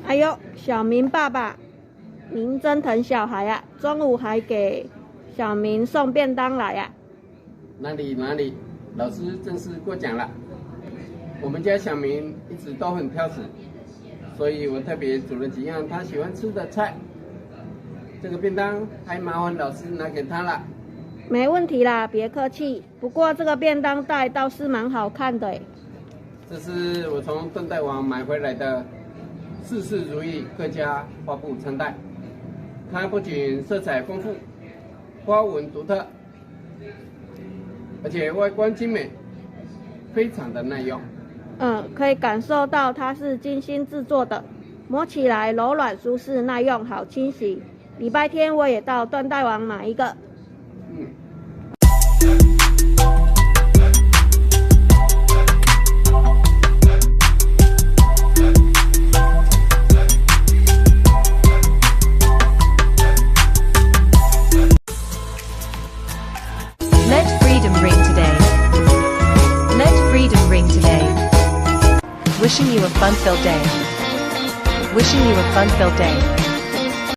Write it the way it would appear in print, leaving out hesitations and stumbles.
哎呦，小明爸爸，您真疼小孩啊！中午还给小明送便当来啊！哪里，老师真是过奖了。我们家小明一直都很挑食，所以我特别煮了几样他喜欢吃的菜。这个便当还麻烦老师拿给他了。没问题啦，别客气。不过这个便当袋倒是蛮好看的。这是我从緞带网买回来的事事如意客家花布餐袋，它不仅色彩丰富、花纹独特，而且外观精美，非常的耐用。可以感受到它是精心制作的，摸起来柔软舒适、耐用，好清洗。礼拜天我也到緞带网买一个。Let freedom ring today. Let freedom ring today. Wishing you a fun-filled day. Wishing you a fun-filled day.